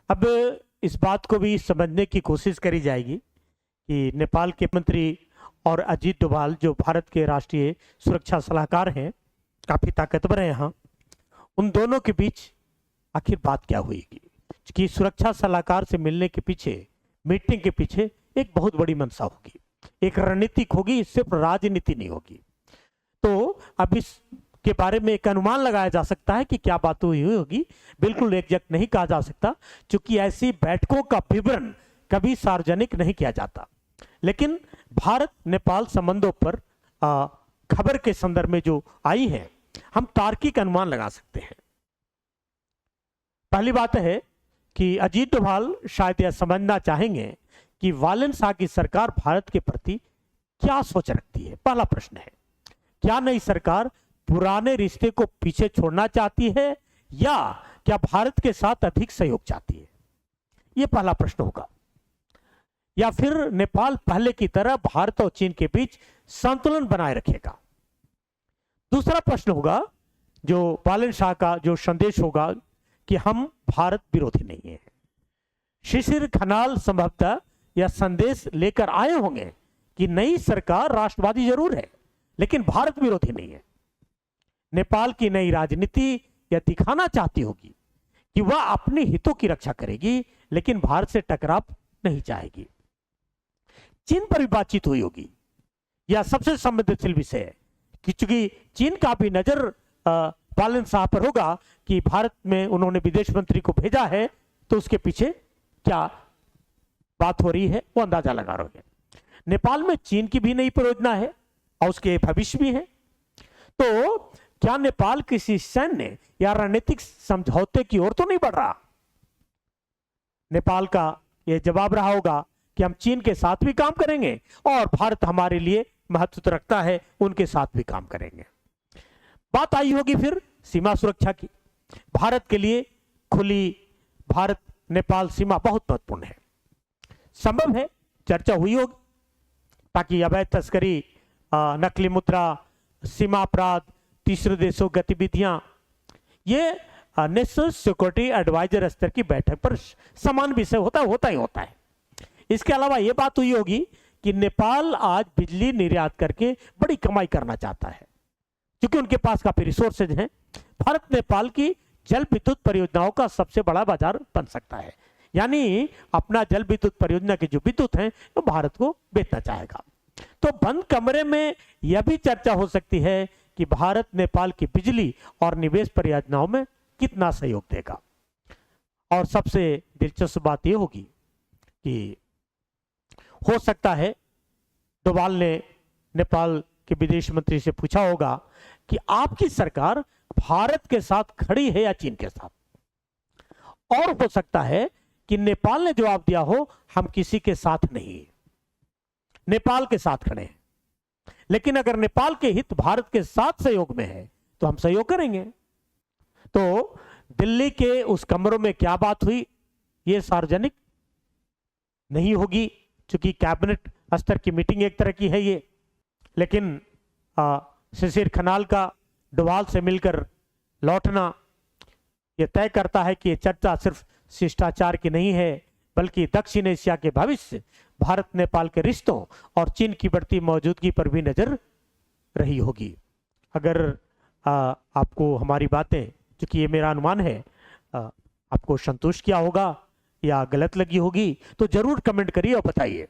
अब इस बात को भी समझने की कोशिश करी जाएगी कि नेपाल के मंत्री और अजीत डोभाल जो भारत के राष्ट्रीय सुरक्षा सलाहकार हैं, काफी ताकतवर हैं यहाँ, उन दोनों के बीच आखिर बात क्या हुई कि सुरक्षा सलाहकार से मिलने के पीछे, मीटिंग के पीछे एक बहुत बड़ी मंशा होगी, एक रणनीतिक होगी, सिर्फ राजनीति नहीं होगी। तो अब इसके बारे में एक अनुमान लगाया जा सकता है कि क्या बात हुई होगी, बिल्कुल एग्जैक्ट नहीं कहा जा सकता, क्योंकि ऐसी बैठकों का विवरण कभी सार्वजनिक नहीं किया जाता। लेकिन भारत नेपाल संबंधों पर खबर के संदर्भ में जो आई है, हम तार्किक अनुमान लगा सकते हैं। पहली बात है कि अजीत डोभाल शायद यह समझना चाहेंगे कि वालेन शाह की सरकार भारत के प्रति क्या सोच रखती है। पहला प्रश्न है, क्या नई सरकार पुराने रिश्ते को पीछे छोड़ना चाहती है या क्या भारत के साथ अधिक सहयोग चाहती है? यह पहला प्रश्न होगा। या फिर नेपाल पहले की तरह भारत और चीन के बीच संतुलन बनाए रखेगा? दूसरा प्रश्न होगा, जो वालेन शाह का जो संदेश होगा कि हम भारत विरोधी नहीं है। शिशिर खनाल संभवतः यह संदेश लेकर आए होंगे कि नई सरकार राष्ट्रवादी जरूर है लेकिन भारत विरोधी नहीं है। नेपाल की नई राजनीति यह दिखाना चाहती होगी कि वह अपने हितों की रक्षा करेगी लेकिन भारत से टकराव नहीं चाहेगी। चीन पर भी बातचीत हुई होगी, यह सबसे संवेदनशील विषय है क्योंकि चीन का भी नजर वालेन शाह पर होगा कि भारत में उन्होंने विदेश मंत्री को भेजा है, तो उसके पीछे क्या बात हो रही है वो अंदाजा लगा रहे हैं। नेपाल में चीन की भी नई परियोजना है और उसके भविष्य भी है। तो क्या नेपाल किसी सैन्य या रणनीतिक समझौते की ओर तो नहीं बढ़ रहा? नेपाल का यह जवाब रहा होगा कि हम चीन के साथ भी काम करेंगे और भारत हमारे लिए महत्व रखता है, उनके साथ भी काम करेंगे। बात आई होगी फिर सीमा सुरक्षा की। भारत के लिए खुली भारत नेपाल सीमा बहुत महत्वपूर्ण है। संभव है चर्चा हुई होगी ताकि अवैध तस्करी, नकली मुद्रा, सीमा अपराध, तीसरे देशों गतिविधियां, ये नेशनल सिक्योरिटी एडवाइजर स्तर की बैठक पर समान विषय होता ही होता है। इसके अलावा यह बात हुई होगी कि नेपाल आज बिजली निर्यात करके बड़ी कमाई करना चाहता है क्योंकि उनके पास काफी रिसोर्सेज हैं। भारत नेपाल की जल विद्युत परियोजनाओं का सबसे बड़ा बाजार बन सकता है, यानी अपना जल विद्युत परियोजना की जो विद्युत है वो भारत को बेचना चाहेगा। तो बंद कमरे में यह भी चर्चा हो सकती है कि भारत नेपाल की बिजली और निवेश परियोजनाओं में कितना सहयोग देगा। और सबसे दिलचस्प बात यह होगी कि हो सकता है डोभाल ने नेपाल के विदेश मंत्री से पूछा होगा कि आपकी सरकार भारत के साथ खड़ी है या चीन के साथ, और हो सकता है कि नेपाल ने जवाब दिया हो हम किसी के साथ नहीं, नेपाल के साथ खड़े हैं, लेकिन अगर नेपाल के हित भारत के साथ सहयोग में है तो हम सहयोग करेंगे। तो दिल्ली के उस कमरों में क्या बात हुई ये सार्वजनिक नहीं होगी क्योंकि कैबिनेट स्तर की मीटिंग एक तरह की है ये, लेकिन शिशिर खनाल का डोभाल से मिलकर लौटना यह तय करता है कि यह चर्चा सिर्फ शिष्टाचार की नहीं है बल्कि दक्षिण एशिया के भविष्य, भारत नेपाल के रिश्तों और चीन की बढ़ती मौजूदगी पर भी नजर रही होगी। अगर आपको हमारी बातें, क्योंकि ये मेरा अनुमान है, आपको संतुष्ट किया होगा या गलत लगी होगी तो जरूर कमेंट करिए और बताइए।